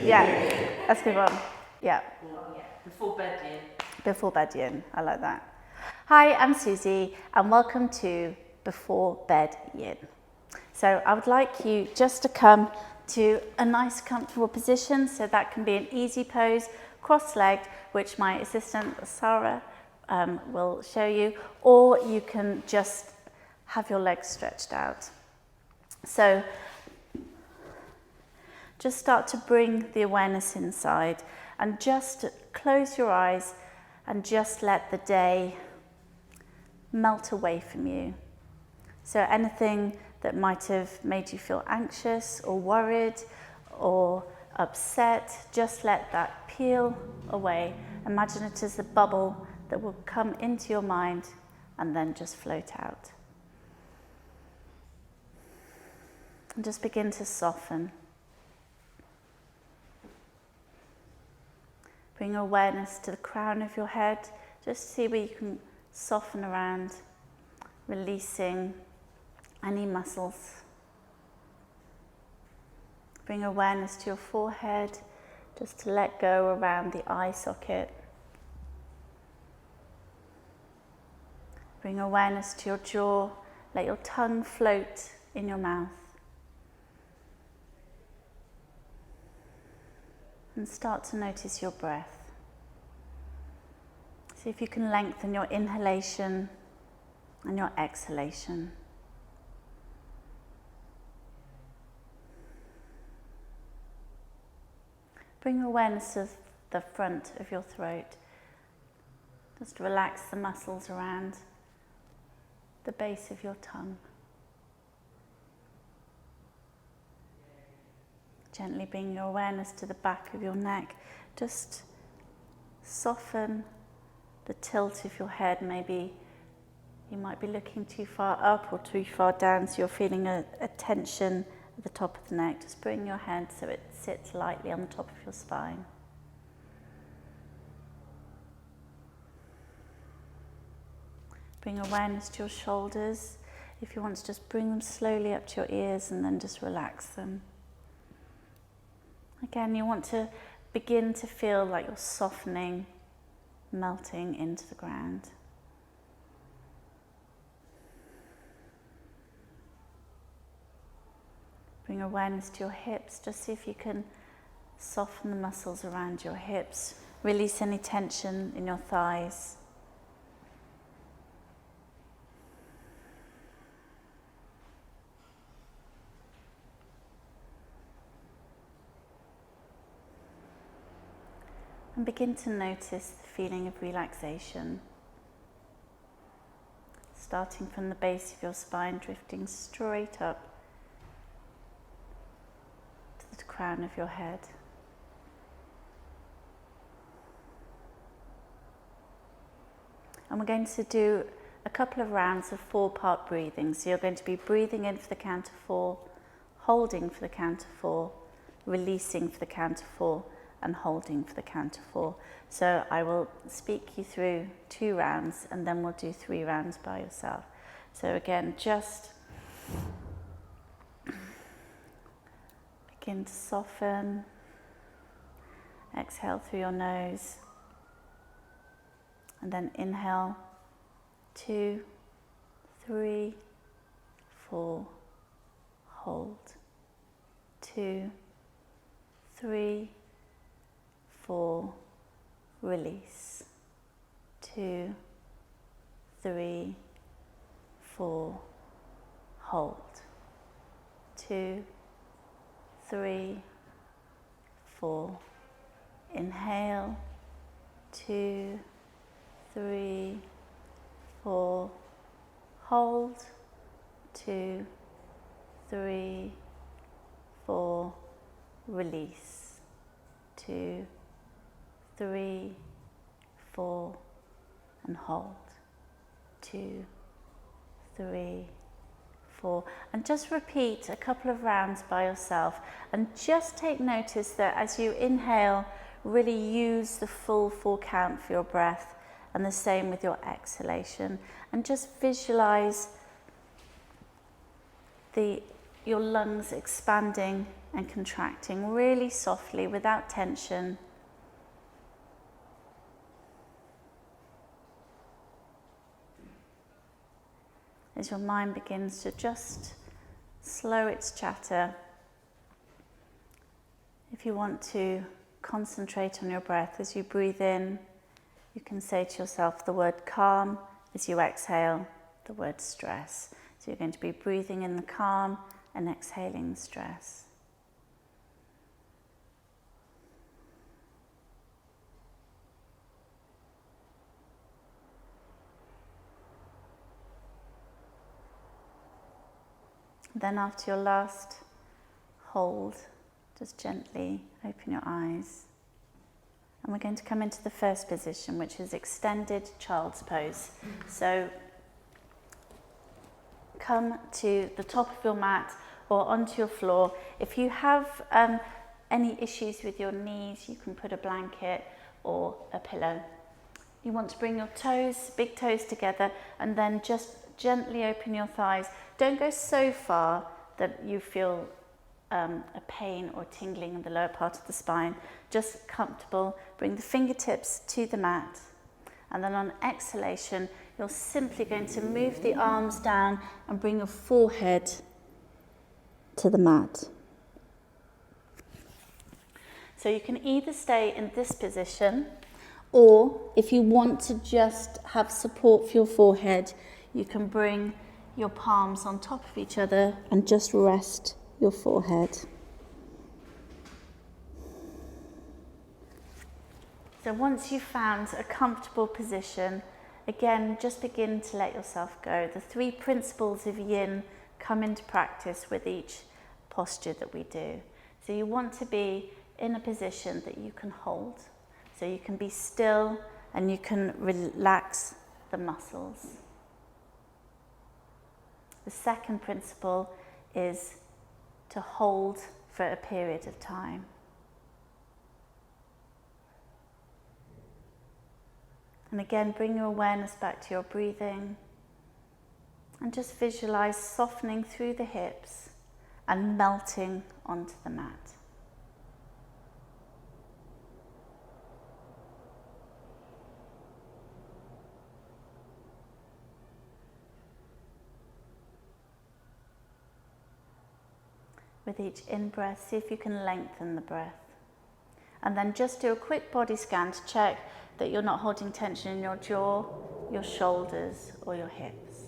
Yeah, that's a good one. Yeah. Before bed yin. Before bed yin. I like that. Hi, I'm Suzy, and welcome to Before Bed Yin. So I would like you just to come to a nice comfortable position, so that can be an easy pose, cross-legged, which my assistant Sarah will show you, or you can just have your legs stretched out. So just start to bring the awareness inside and just close your eyes and just let the day melt away from you. So anything that might have made you feel anxious or worried or upset, just let that peel away. Imagine it as a bubble that will come into your mind and then just float out. And just begin to soften. Bring awareness to the crown of your head. Just see where you can soften around, releasing any muscles. Bring awareness to your forehead, just to let go around the eye socket. Bring awareness to your jaw. Let your tongue float in your mouth. And start to notice your breath. See if you can lengthen your inhalation and your exhalation. Bring awareness of the front of your throat. Just relax the muscles around the base of your tongue. Gently bring your awareness to the back of your neck. Just soften the tilt of your head. Maybe you might be looking too far up or too far down, so you're feeling a tension at the top of the neck. Just bring your head so it sits lightly on the top of your spine. Bring awareness to your shoulders. If you want to just bring them slowly up to your ears and then just relax them. Again, you want to begin to feel like you're softening, melting into the ground. Bring awareness to your hips. Just see if you can soften the muscles around your hips. Release any tension in your thighs. And begin to notice the feeling of relaxation. Starting from the base of your spine, drifting straight up to the crown of your head. And we're going to do a couple of rounds of 4-part breathing. So you're going to be breathing in for the count of 4, holding for the count of 4, releasing for the count of 4, and holding for the count of 4. So I will speak you through 2 rounds and then we'll do 3 rounds by yourself. So again, just begin to soften. Exhale through your nose. And then inhale, 2, 3, 4, hold, 2, 3, 4, release, 2, 3, 4, hold, 2, 3, 4, inhale, 2, 3, 4, hold, 2, 3, 4, release, 2, 3, 4, and hold, 2, 3, 4, and just repeat a couple of rounds by yourself, and just take notice that as you inhale, really use the full 4 count for your breath, and the same with your exhalation, and just visualize the your lungs expanding and contracting really softly without tension. As your mind begins to just slow its chatter, if you want to concentrate on your breath as you breathe in, you can say to yourself the word calm. As you exhale, the word stress. So you're going to be breathing in the calm and exhaling the stress. Then after your last hold, just gently open your eyes. And we're going to come into the first position, which is extended child's pose. So come to the top of your mat or onto your floor. If you have any issues with your knees, you can put a blanket or a pillow. You want to bring your toes, big toes together, and then just gently open your thighs. Don't go so far that you feel a pain or tingling in the lower part of the spine. Just comfortable. Bring the fingertips to the mat. And then on exhalation, you're simply going to move the arms down and bring your forehead to the mat. So you can either stay in this position, or if you want to just have support for your forehead, you can bring your palms on top of each other and just rest your forehead. So once you've found a comfortable position, again, just begin to let yourself go. The 3 principles of yin come into practice with each posture that we do. So you want to be in a position that you can hold. So you can be still and you can relax the muscles. The second principle is to hold for a period of time. And again, bring your awareness back to your breathing and just visualize softening through the hips and melting onto the mat. With each in-breath, see if you can lengthen the breath. And then just do a quick body scan to check that you're not holding tension in your jaw, your shoulders, or your hips.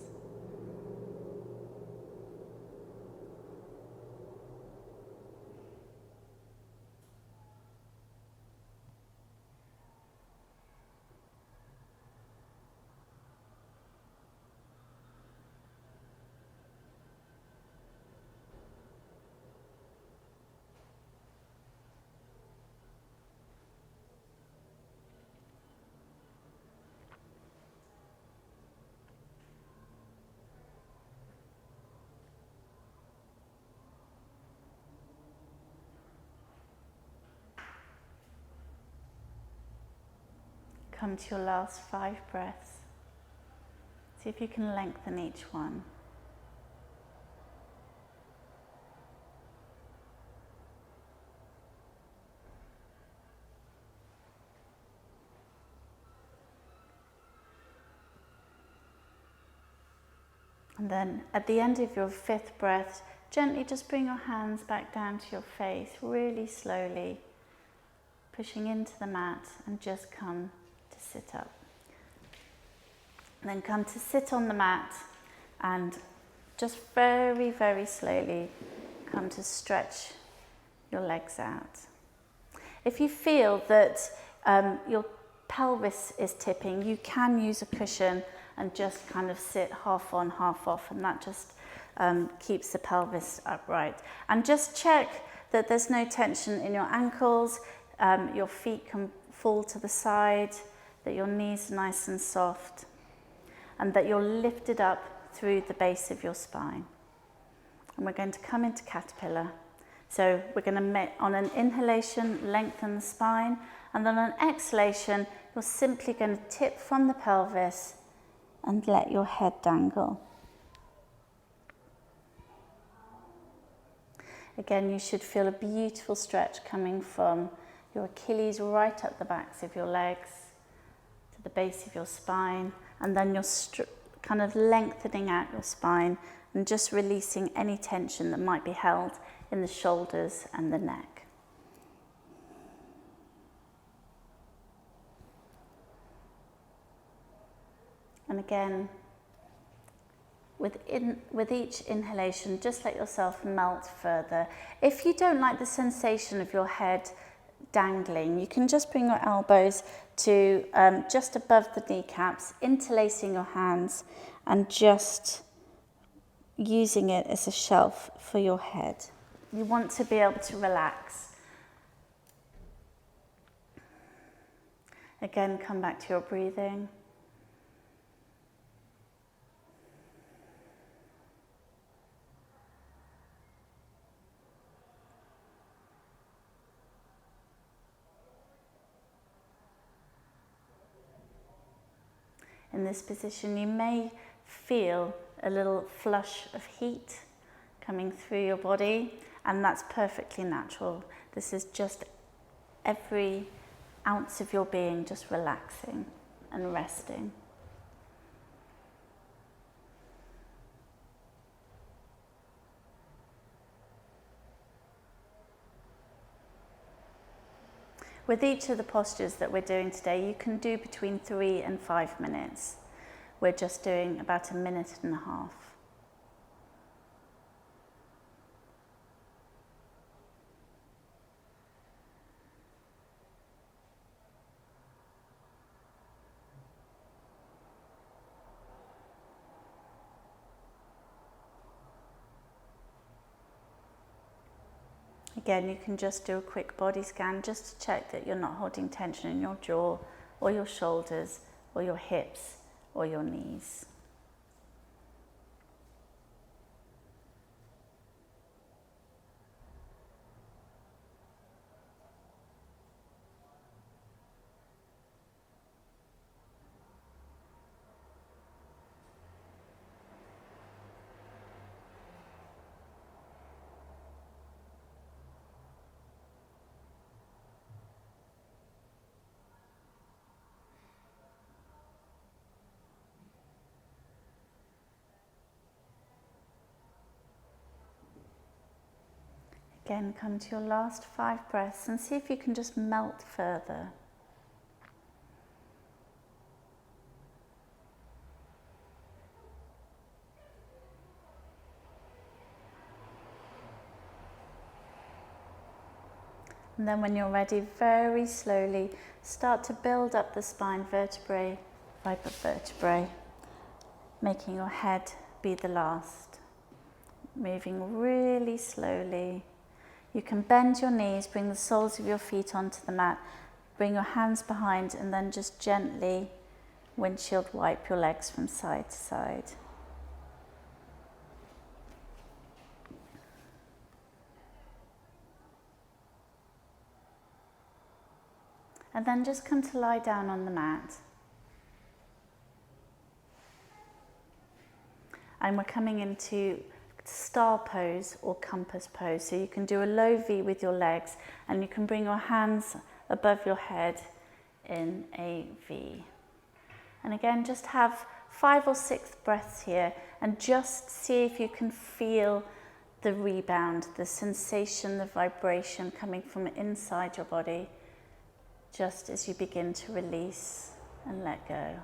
Come to your last 5 breaths. See if you can lengthen each one. And then at the end of your 5th breath, gently just bring your hands back down to your face, really slowly, pushing into the mat, and just come to sit up. And then come to sit on the mat and just very, very slowly come to stretch your legs out. If you feel that your pelvis is tipping, you can use a cushion and just kind of sit half on, half off, and that just keeps the pelvis upright. And just check that there's no tension in your ankles, your feet can fall to the side, that your knees are nice and soft, and that you're lifted up through the base of your spine. And we're going to come into caterpillar. So we're going to, on an inhalation, lengthen the spine, and then on an exhalation, you're simply going to tip from the pelvis and let your head dangle. Again, you should feel a beautiful stretch coming from your Achilles right up the backs of your legs to the base of your spine, and then you're kind of lengthening out your spine and just releasing any tension that might be held in the shoulders and the neck. And again, with each inhalation, just let yourself melt further. If you don't like the sensation of your head dangling, you can just bring your elbows to just above the kneecaps, interlacing your hands and just using it as a shelf for your head. You want to be able to relax. Again, come back to your breathing. In this position, you may feel a little flush of heat coming through your body, and that's perfectly natural. This is just every ounce of your being just relaxing and resting. With each of the postures that we're doing today, you can do between 3 and 5 minutes. We're just doing about 1.5 minutes. Again, you can just do a quick body scan just to check that you're not holding tension in your jaw or your shoulders or your hips or your knees. Again, come to your last 5 breaths and see if you can just melt further. And then when you're ready, very slowly start to build up the spine vertebrae by vertebrae, making your head be the last. Moving really slowly. You can bend your knees, bring the soles of your feet onto the mat, bring your hands behind, and then just gently windshield wipe your legs from side to side. And then just come to lie down on the mat. And we're coming into star pose or compass pose. So you can do a low V with your legs, and you can bring your hands above your head in a V. And again, just have 5 or 6 breaths here and just see if you can feel the rebound, the sensation, the vibration coming from inside your body, just as you begin to release and let go.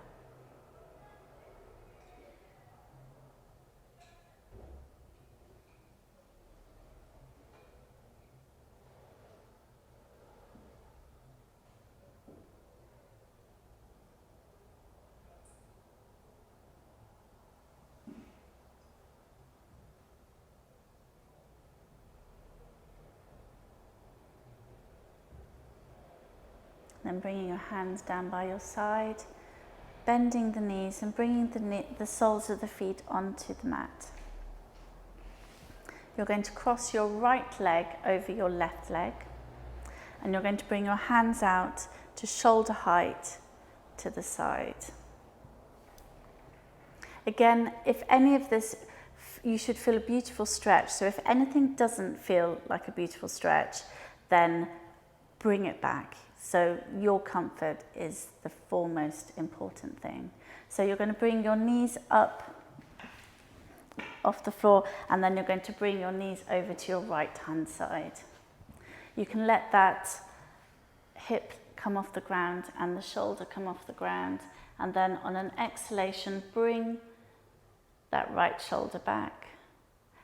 Then bringing your hands down by your side, bending the knees and bringing the soles of the feet onto the mat. You're going to cross your right leg over your left leg, and you're going to bring your hands out to shoulder height to the side. Again, if any of this you should feel a beautiful stretch. So if anything doesn't feel like a beautiful stretch, then bring it back. So your comfort is the foremost important thing. So you're going to bring your knees up off the floor, and then you're going to bring your knees over to your right hand side. You can let that hip come off the ground and the shoulder come off the ground, and then on an exhalation bring that right shoulder back,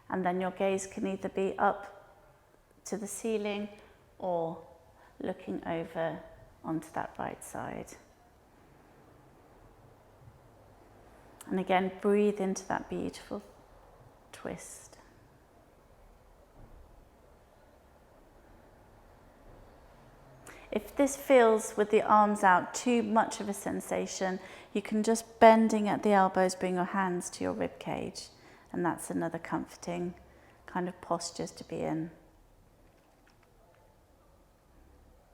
and then your gaze can either be up to the ceiling or looking over onto that right side. And again, breathe into that beautiful twist. If this feels with the arms out too much of a sensation, you can just bending at the elbows, bring your hands to your rib cage, and that's another comforting kind of postures to be in.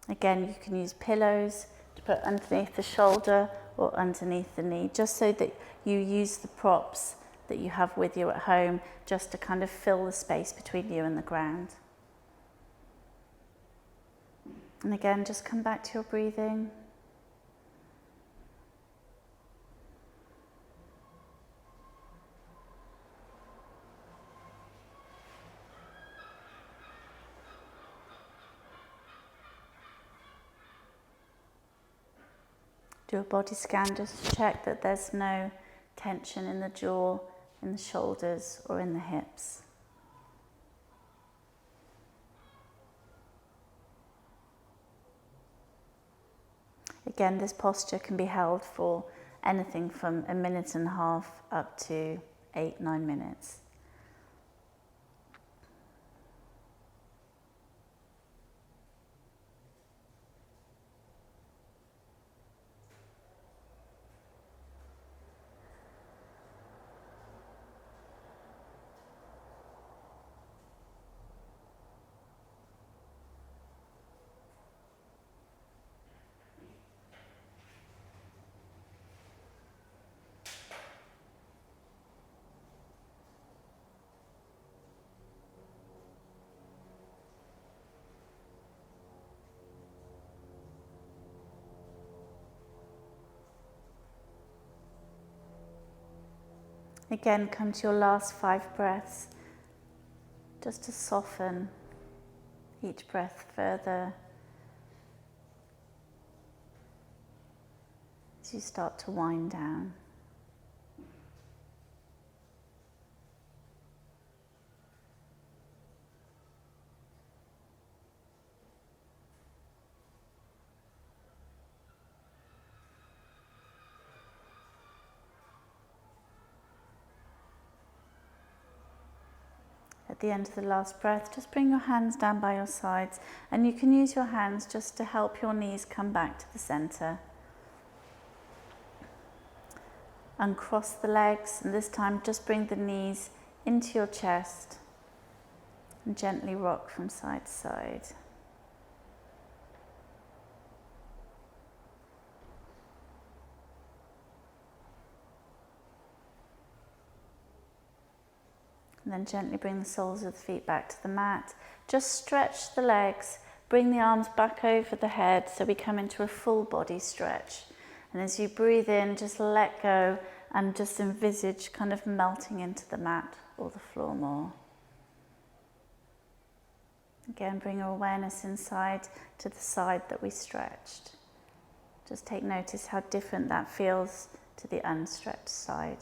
Again, you can use pillows to put underneath the shoulder or underneath the knee, just so that you use the props that you have with you at home just to kind of fill the space between you and the ground. And again, just come back to your breathing. Do a body scan just to check that there's no tension in the jaw, in the shoulders, or in the hips. Again, this posture can be held for anything from 1.5 minutes up to 8-9 minutes. Again, come to your last 5 breaths, just to soften each breath further as you start to wind down. At the end of the last breath, just bring your hands down by your sides, and you can use your hands just to help your knees come back to the center. Uncross the legs, and this time just bring the knees into your chest and gently rock from side to side. And then gently bring the soles of the feet back to the mat. Just stretch the legs, bring the arms back over the head so we come into a full body stretch. And as you breathe in, just let go and just envisage kind of melting into the mat or the floor more. Again, bring your awareness inside to the side that we stretched. Just take notice how different that feels to the unstretched side.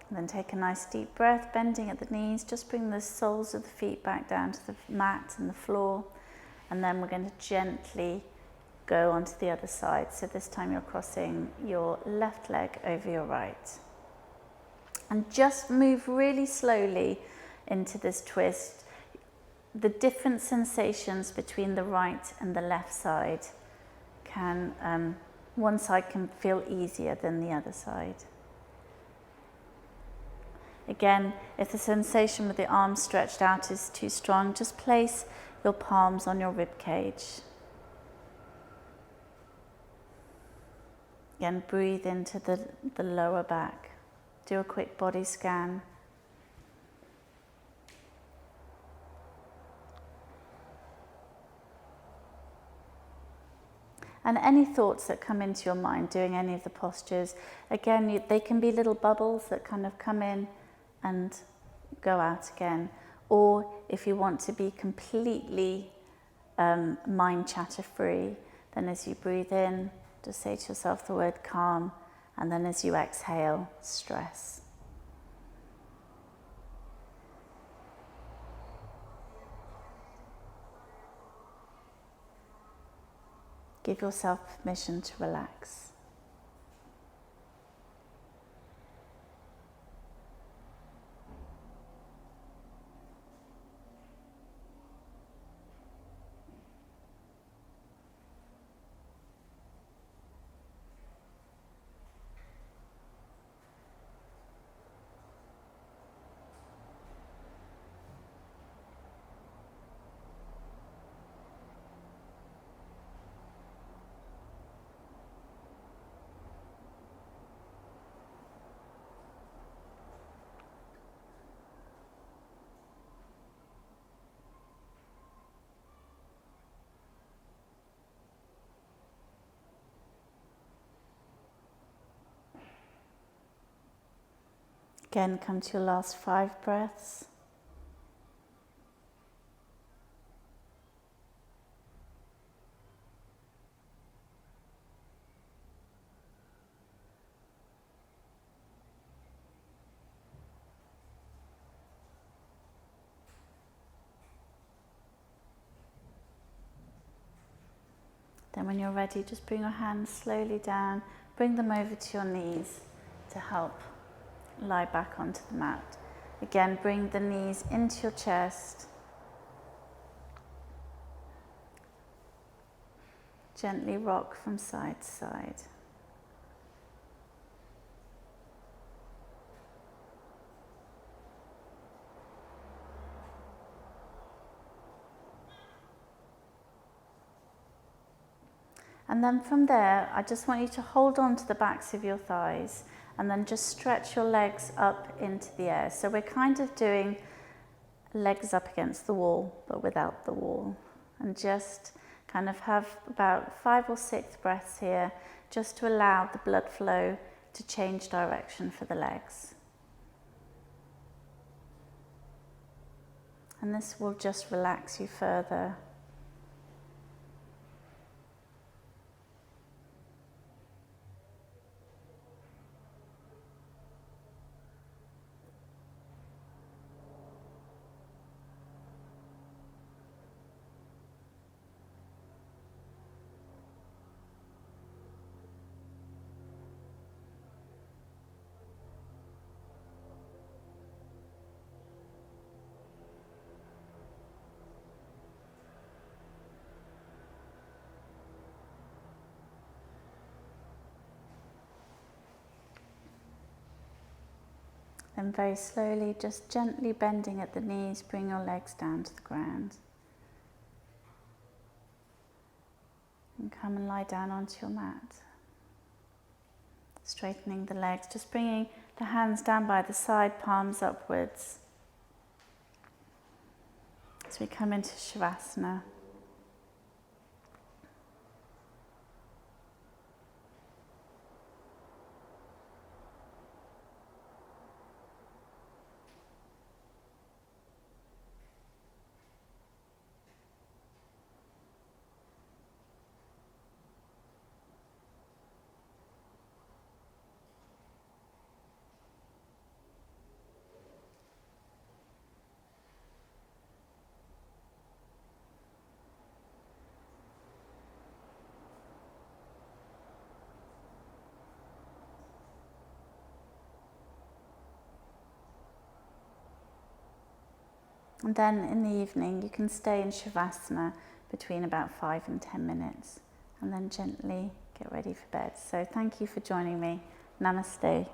Then take a nice deep breath, bending at the knees. Just bring the soles of the feet back down to the mat and the floor. And then we're going to gently go onto the other side. So this time you're crossing your left leg over your right. And just move really slowly into this twist. The different sensations between the right and the left side can One side can feel easier than the other side. Again, if the sensation with the arms stretched out is too strong, just place your palms on your rib cage. Again, breathe into the lower back. Do a quick body scan. And any thoughts that come into your mind doing any of the postures, again, they can be little bubbles that kind of come in and go out again. Or if you want to be completely mind chatter free, then as you breathe in, just say to yourself the word calm, and then as you exhale, stress. Give yourself permission to relax. Again, come to your last 5 breaths. Then when you're ready, just bring your hands slowly down, bring them over to your knees to help lie back onto the mat. Again, bring the knees into your chest. Gently rock from side to side. And then from there, I just want you to hold on to the backs of your thighs and then just stretch your legs up into the air. So we're kind of doing legs up against the wall, but without the wall. And just kind of have about 5 or 6 breaths here, just to allow the blood flow to change direction for the legs. And this will just relax you further. Then very slowly, just gently bending at the knees, bring your legs down to the ground. And come and lie down onto your mat. Straightening the legs, just bringing the hands down by the side, palms upwards. As we come into Shavasana. And then in the evening, you can stay in Shavasana between about 5 and 10 minutes, and then gently get ready for bed. So thank you for joining me. Namaste.